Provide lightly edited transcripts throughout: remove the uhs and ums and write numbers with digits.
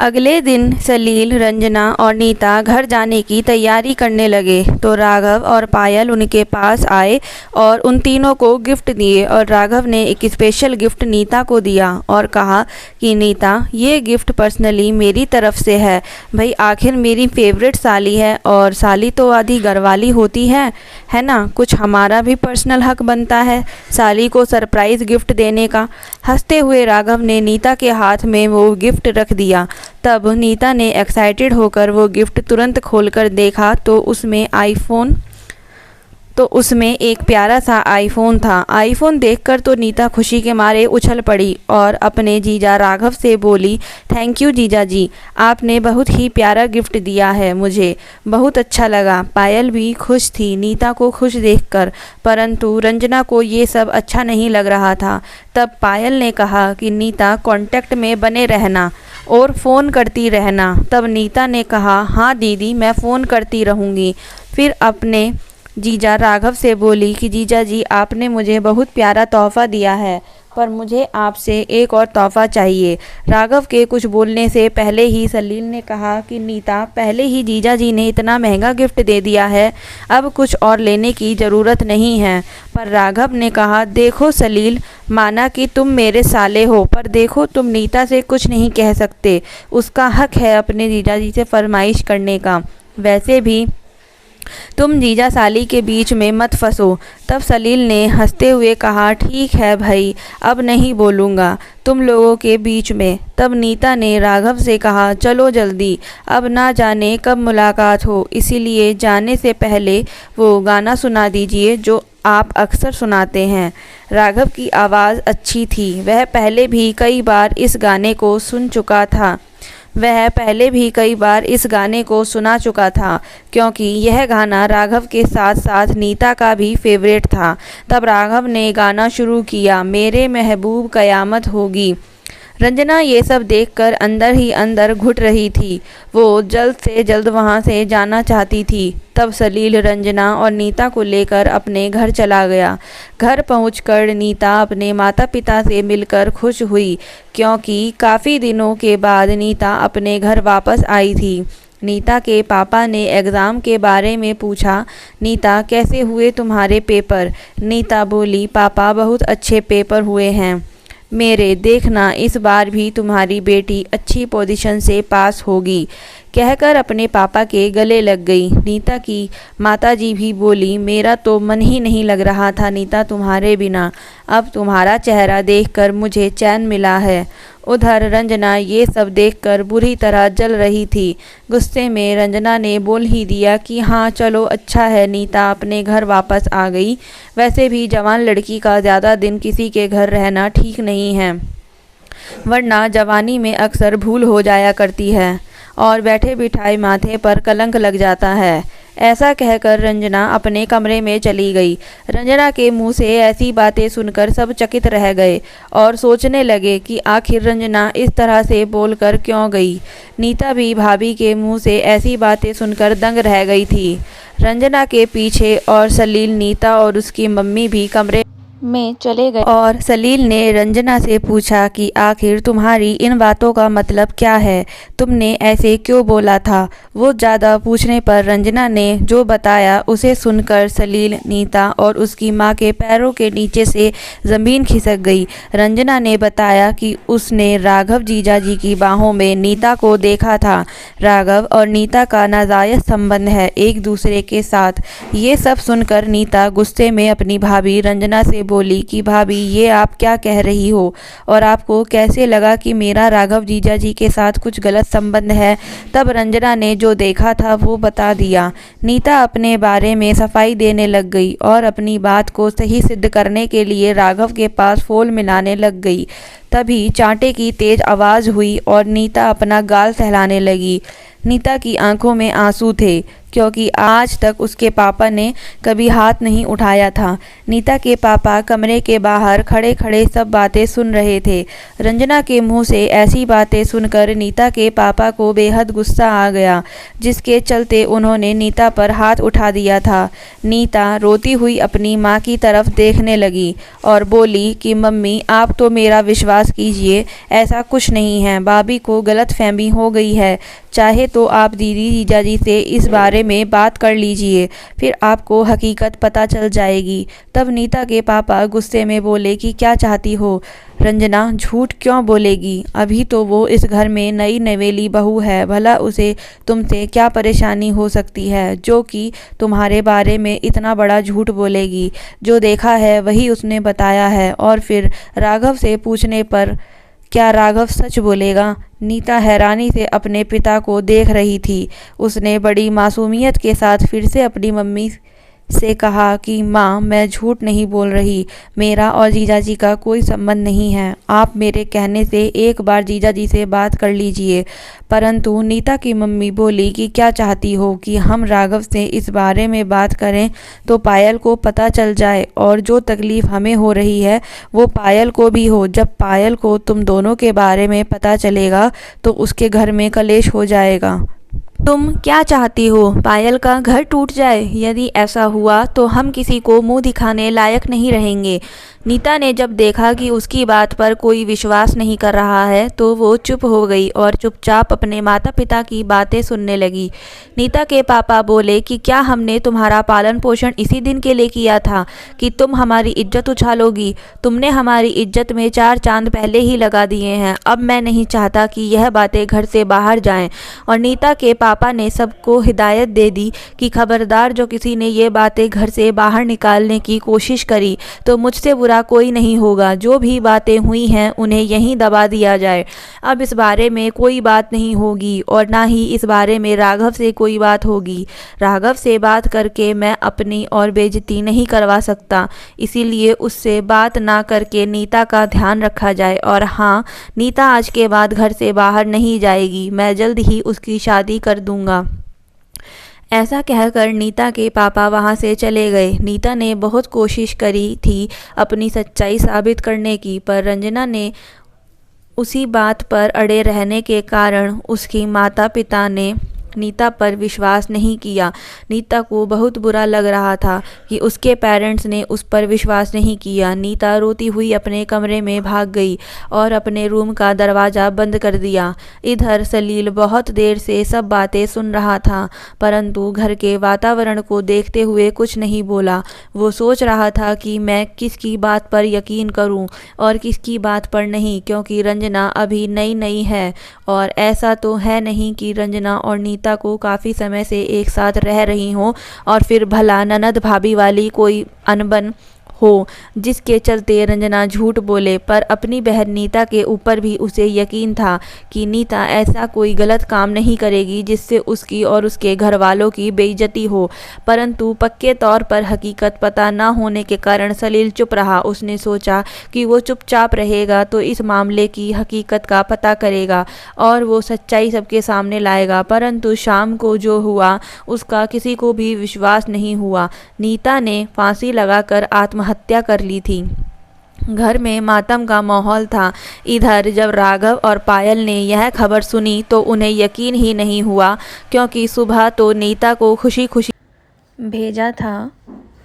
अगले दिन सलील, रंजना और नीता घर जाने की तैयारी करने लगे तो राघव और पायल उनके पास आए और उन तीनों को गिफ्ट दिए। और राघव ने एक स्पेशल गिफ्ट नीता को दिया और कहा कि नीता, ये गिफ्ट पर्सनली मेरी तरफ से है। भाई, आखिर मेरी फेवरेट साली है और साली तो आधी घरवाली होती है ना। कुछ हमारा भी पर्सनल हक बनता है साली को सरप्राइज़ गिफ्ट देने का। हंसते हुए राघव ने नीता के हाथ में वो गिफ्ट रख दिया। तब नीता ने एक्साइटेड होकर वो गिफ्ट तुरंत खोलकर देखा तो उसमें एक प्यारा सा आईफोन था। आईफोन देखकर तो नीता खुशी के मारे उछल पड़ी और अपने जीजा राघव से बोली, थैंक यू जीजा जी, आपने बहुत ही प्यारा गिफ्ट दिया है, मुझे बहुत अच्छा लगा। पायल भी खुश थी नीता को खुश देखकर, परंतु रंजना को ये सब अच्छा नहीं लग रहा था। तब पायल ने कहा कि नीता, कांटेक्ट में बने रहना और फ़ोन करती रहना। तब नीता ने कहा, हाँ दीदी, मैं फ़ोन करती रहूँगी। फिर अपने जीजा राघव से बोली कि जीजा जी, आपने मुझे बहुत प्यारा तोहफ़ा दिया है, पर मुझे आपसे एक और तोहफ़ा चाहिए। राघव के कुछ बोलने से पहले ही सलील ने कहा कि नीता, पहले ही जीजा जी ने इतना महंगा गिफ्ट दे दिया है, अब कुछ और लेने की ज़रूरत नहीं है। पर राघव ने कहा, देखो सलील, माना कि तुम मेरे साले हो, पर देखो तुम नीता से कुछ नहीं कह सकते, उसका हक है अपने जीजा जी से फरमाइश करने का। वैसे भी तुम जीजा साली के बीच में मत फंसो। तब सलील ने हंसते हुए कहा, ठीक है भाई, अब नहीं बोलूँगा तुम लोगों के बीच में। तब नीता ने राघव से कहा, चलो जल्दी, अब ना जाने कब मुलाकात हो, इसीलिए जाने से पहले वो गाना सुना दीजिए जो आप अक्सर सुनाते हैं। राघव की आवाज़ अच्छी थी, वह पहले भी कई बार इस गाने को सुना चुका था क्योंकि यह गाना राघव के साथ साथ नीता का भी फेवरेट था। तब राघव ने गाना शुरू किया, मेरे महबूब कयामत होगी। रंजना ये सब देखकर अंदर ही अंदर घुट रही थी, वो जल्द से जल्द वहाँ से जाना चाहती थी। तब सलील रंजना और नीता को लेकर अपने घर चला गया। घर पहुंचकर नीता अपने माता पिता से मिलकर खुश हुई क्योंकि काफ़ी दिनों के बाद नीता अपने घर वापस आई थी। नीता के पापा ने एग्ज़ाम के बारे में पूछा, नीता कैसे हुए तुम्हारे पेपर? नीता बोली, पापा बहुत अच्छे पेपर हुए हैं मेरे, देखना इस बार भी तुम्हारी बेटी अच्छी पोजीशन से पास होगी। कहकर अपने पापा के गले लग गई। नीता की माताजी भी बोली, मेरा तो मन ही नहीं लग रहा था नीता तुम्हारे बिना, अब तुम्हारा चेहरा देखकर मुझे चैन मिला है। उधर रंजना ये सब देखकर बुरी तरह जल रही थी। गुस्से में रंजना ने बोल ही दिया कि हाँ चलो, अच्छा है नीता अपने घर वापस आ गई। वैसे भी जवान लड़की का ज़्यादा दिन किसी के घर रहना ठीक नहीं है, वरना जवानी में अक्सर भूल हो जाया करती है और बैठे बिठाए माथे पर कलंक लग जाता है। ऐसा कहकर रंजना अपने कमरे में चली गई। रंजना के मुंह से ऐसी बातें सुनकर सब चकित रह गए और सोचने लगे कि आखिर रंजना इस तरह से बोलकर क्यों गई। नीता भी भाभी के मुंह से ऐसी बातें सुनकर दंग रह गई थी। रंजना के पीछे और सलील, नीता और उसकी मम्मी भी कमरे में चले गए और सलील ने रंजना से पूछा कि आखिर तुम्हारी इन बातों का मतलब क्या है, तुमने ऐसे क्यों बोला था। वो ज़्यादा पूछने पर रंजना ने जो बताया उसे सुनकर सलील, नीता और उसकी माँ के पैरों के नीचे से ज़मीन खिसक गई। रंजना ने बताया कि उसने राघव जीजा जी की बाहों में नीता को देखा था। राघव और नीता का नाजायज़ संबंध है एक दूसरे के साथ। ये सब सुनकर नीता गुस्से में अपनी भाभी रंजना से बोली कि भाभी, ये आप क्या कह रही हो और आपको कैसे लगा कि मेरा राघव जीजा जी के साथ कुछ गलत संबंध है। तब रंजना ने जो देखा था वो बता दिया। नीता अपने बारे में सफाई देने लग गई और अपनी बात को सही सिद्ध करने के लिए राघव के पास फोल मिलाने लग गई। तभी चांटे की तेज आवाज़ हुई और नीता अपना गाल सहलाने लगी। नीता की आंखों में आंसू थे क्योंकि आज तक उसके पापा ने कभी हाथ नहीं उठाया था। नीता के पापा कमरे के बाहर खड़े खड़े सब बातें सुन रहे थे। रंजना के मुंह से ऐसी बातें सुनकर नीता के पापा को बेहद गुस्सा आ गया, जिसके चलते उन्होंने नीता पर हाथ उठा दिया था। नीता रोती हुई अपनी माँ की तरफ देखने लगी और बोली कि मम्मी, आप तो मेरा विश्वास कीजिए, ऐसा कुछ नहीं है। भाभी को गलतफहमी हो गई है। चाहे तो आप दीदी जीजाजी से इस बारे में बात कर लीजिए, फिर आपको हकीकत पता चल जाएगी। तब नीता के पापा गुस्से में बोले कि क्या चाहती हो रंजना, झूठ क्यों बोलेगी? अभी तो वो इस घर में नई नवेली बहू है, भला उसे तुमसे क्या परेशानी हो सकती है जो कि तुम्हारे बारे में इतना बड़ा झूठ बोलेगी? जो देखा है वही उसने बताया है। और फिर राघव से पूछने पर क्या राघव सच बोलेगा? नीता हैरानी से अपने पिता को देख रही थी। उसने बड़ी मासूमियत के साथ फिर से अपनी मम्मी से कहा कि माँ, मैं झूठ नहीं बोल रही, मेरा और जीजाजी का कोई संबंध नहीं है। आप मेरे कहने से एक बार जीजाजी से बात कर लीजिए। परंतु नीता की मम्मी बोली कि क्या चाहती हो कि हम राघव से इस बारे में बात करें तो पायल को पता चल जाए, और जो तकलीफ़ हमें हो रही है वो पायल को भी हो। जब पायल को तुम दोनों के बारे में पता चलेगा तो उसके घर में कलेश हो जाएगा। तुम क्या चाहती हो, पायल का घर टूट जाए? यदि ऐसा हुआ तो हम किसी को मुंह दिखाने लायक नहीं रहेंगे। नीता ने जब देखा कि उसकी बात पर कोई विश्वास नहीं कर रहा है तो वो चुप हो गई और चुपचाप अपने माता पिता की बातें सुनने लगी। नीता के पापा बोले कि क्या हमने तुम्हारा पालन पोषण इसी दिन के लिए किया था कि तुम हमारी इज्जत उछालोगी? तुमने हमारी इज्जत में 4 चांद पहले ही लगा दिए हैं। अब मैं नहीं चाहता कि यह बातें घर से बाहर जाएं। और नीता के पापा ने सबको हिदायत दे दी कि खबरदार, जो किसी ने ये बातें घर से बाहर निकालने की कोशिश करी तो मुझसे बुरा कोई नहीं होगा। जो भी बातें हुई हैं उन्हें यहीं दबा दिया जाए। अब इस बारे में कोई बात नहीं होगी और ना ही इस बारे में राघव से कोई बात होगी। राघव से बात करके मैं अपनी और बेइज्जती नहीं करवा सकता, इसीलिए उससे बात ना करके नीता का ध्यान रखा जाए। और हाँ, नीता आज के बाद घर से बाहर नहीं जाएगी, मैं जल्द ही उसकी शादी कर दूंगा। ऐसा कहकर नीता के पापा वहाँ से चले गए। नीता ने बहुत कोशिश करी थी अपनी सच्चाई साबित करने की, पर रंजना ने उसी बात पर अड़े रहने के कारण उसकी माता पिता ने नीता पर विश्वास नहीं किया। नीता को बहुत बुरा लग रहा था कि उसके पेरेंट्स ने उस पर विश्वास नहीं किया। नीता रोती हुई अपने कमरे में भाग गई और अपने रूम का दरवाज़ा बंद कर दिया। इधर सलील बहुत देर से सब बातें सुन रहा था, परंतु घर के वातावरण को देखते हुए कुछ नहीं बोला। वो सोच रहा था कि मैं किसकी बात पर यकीन करूं और किसकी बात पर नहीं, क्योंकि रंजना अभी नई नई है और ऐसा तो है नहीं कि रंजना और नीता को काफ़ी समय से एक साथ रह रही हों और फिर भला ननद भाभी वाली कोई अनबन हो जिसके चलते रंजना झूठ बोले। पर अपनी बहन नीता के ऊपर भी उसे यकीन था कि नीता ऐसा कोई गलत काम नहीं करेगी जिससे उसकी और उसके घर वालों की बेइज्जती हो। परंतु पक्के तौर पर हकीकत पता न होने के कारण सलील चुप रहा। उसने सोचा कि वो चुपचाप रहेगा तो इस मामले की हकीकत का पता करेगा और वो सच्चाई सबके सामने लाएगा। परंतु शाम को जो हुआ उसका किसी को भी विश्वास नहीं हुआ। नीता ने फांसी लगाकर आत्महत्या कर ली थी। घर में मातम का माहौल था। इधर जब राघव और पायल ने यह खबर सुनी तो उन्हें यकीन ही नहीं हुआ, क्योंकि सुबह तो नीता को खुशी खुशी भेजा था।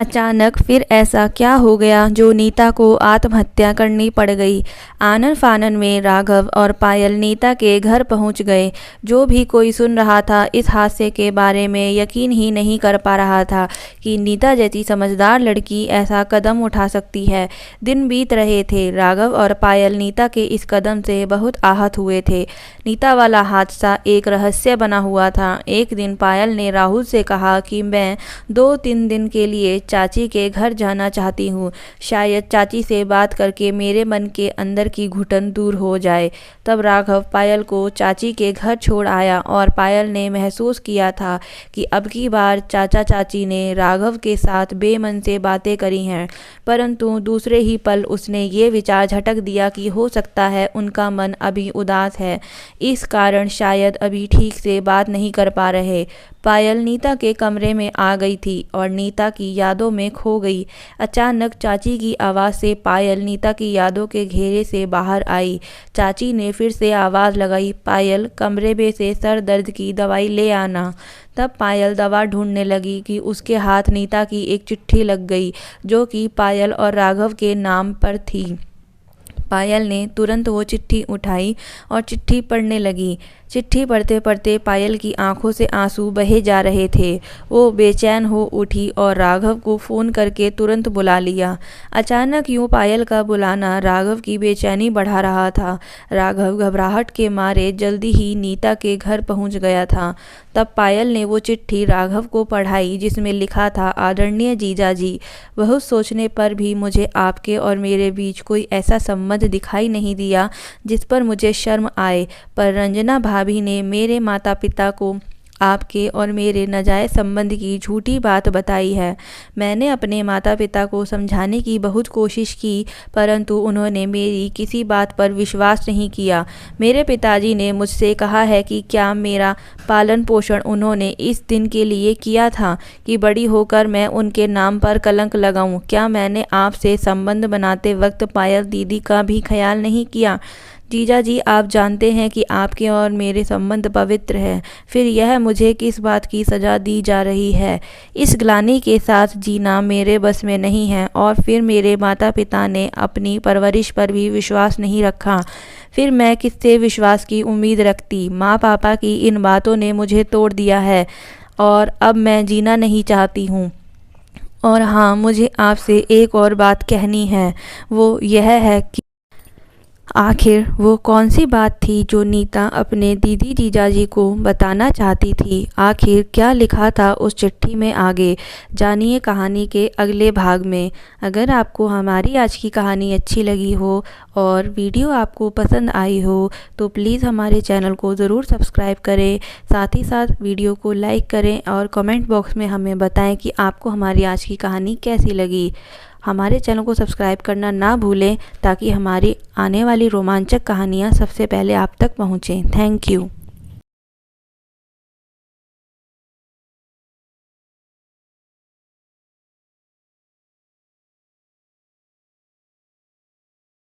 अचानक फिर ऐसा क्या हो गया जो नीता को आत्महत्या करनी पड़ गई। आनन फानन में राघव और पायल नीता के घर पहुंच गए। जो भी कोई सुन रहा था इस हादसे के बारे में यकीन ही नहीं कर पा रहा था कि नीता जैसी समझदार लड़की ऐसा कदम उठा सकती है। दिन बीत रहे थे। राघव और पायल नीता के इस कदम से बहुत आहत हुए थे। नीता वाला हादसा एक रहस्य बना हुआ था। एक दिन पायल ने राहुल से कहा कि मैं 2-3 दिन के लिए चाची के घर जाना चाहती हूँ, शायद चाची से बात करके मेरे मन के अंदर की घुटन दूर हो जाए। तब राघव पायल को चाची के घर छोड़ आया और पायल ने महसूस किया था कि अब की बार चाचा चाची ने राघव के साथ बेमन से बातें करी हैं। परंतु दूसरे ही पल उसने ये विचार झटक दिया कि हो सकता है उनका मन अभी उदास है, इस कारण शायद अभी ठीक से बात नहीं कर पा रहे। पायल नीता के कमरे में आ गई थी और नीता की यादों में खो गई। अचानक चाची की आवाज़ से पायल नीता की यादों के घेरे से बाहर आई। चाची ने फिर से आवाज़ लगाई, पायल कमरे में से सर दर्द की दवाई ले आना। तब पायल दवा ढूंढने लगी कि उसके हाथ नीता की एक चिट्ठी लग गई जो कि पायल और राघव के नाम पर थी। पायल ने तुरंत वो चिट्ठी उठाई और चिट्ठी पढ़ने लगी। चिट्ठी पढ़ते पढ़ते पायल की आंखों से आंसू बहे जा रहे थे। वो बेचैन हो उठी और राघव को फ़ोन करके तुरंत बुला लिया। अचानक यूँ पायल का बुलाना राघव की बेचैनी बढ़ा रहा था। राघव घबराहट के मारे जल्दी ही नीता के घर पहुंच गया था। तब पायल ने वो चिट्ठी राघव को पढ़ाई जिसमें लिखा था, आदरणीय जीजाजी, बहुत सोचने पर भी मुझे आपके और मेरे बीच कोई ऐसा संबंध दिखाई नहीं दिया जिस पर मुझे शर्म आए, पर रंजना भाभी ने मेरे माता पिता को आपके और मेरे नाजायज़ संबंध की झूठी बात बताई है। मैंने अपने माता पिता को समझाने की बहुत कोशिश की, परंतु उन्होंने मेरी किसी बात पर विश्वास नहीं किया। मेरे पिताजी ने मुझसे कहा है कि क्या मेरा पालन पोषण उन्होंने इस दिन के लिए किया था कि बड़ी होकर मैं उनके नाम पर कलंक लगाऊं? क्या मैंने आपसे संबंध बनाते वक्त पायल दीदी का भी ख्याल नहीं किया? जीजा जी, आप जानते हैं कि आपके और मेरे संबंध पवित्र है, फिर यह मुझे किस बात की सज़ा दी जा रही है? इस ग्लानि के साथ जीना मेरे बस में नहीं है। और फिर मेरे माता पिता ने अपनी परवरिश पर भी विश्वास नहीं रखा, फिर मैं किससे विश्वास की उम्मीद रखती? माँ पापा की इन बातों ने मुझे तोड़ दिया है और अब मैं जीना नहीं चाहती हूँ। और हाँ, मुझे आपसे एक और बात कहनी है, वो यह है कि आखिर वो कौन सी बात थी जो नीता अपने दीदी जीजाजी को बताना चाहती थी? आखिर क्या लिखा था उस चिट्ठी में? आगे जानिए कहानी के अगले भाग में। अगर आपको हमारी आज की कहानी अच्छी लगी हो और वीडियो आपको पसंद आई हो तो प्लीज़ हमारे चैनल को ज़रूर सब्सक्राइब करें, साथ ही साथ वीडियो को लाइक करें और कमेंट बॉक्स में हमें बताएं कि आपको हमारी आज की कहानी कैसी लगी। हमारे चैनल को सब्सक्राइब करना ना भूलें ताकि हमारी आने वाली रोमांचक कहानियाँ सबसे पहले आप तक पहुँचें। Thank you.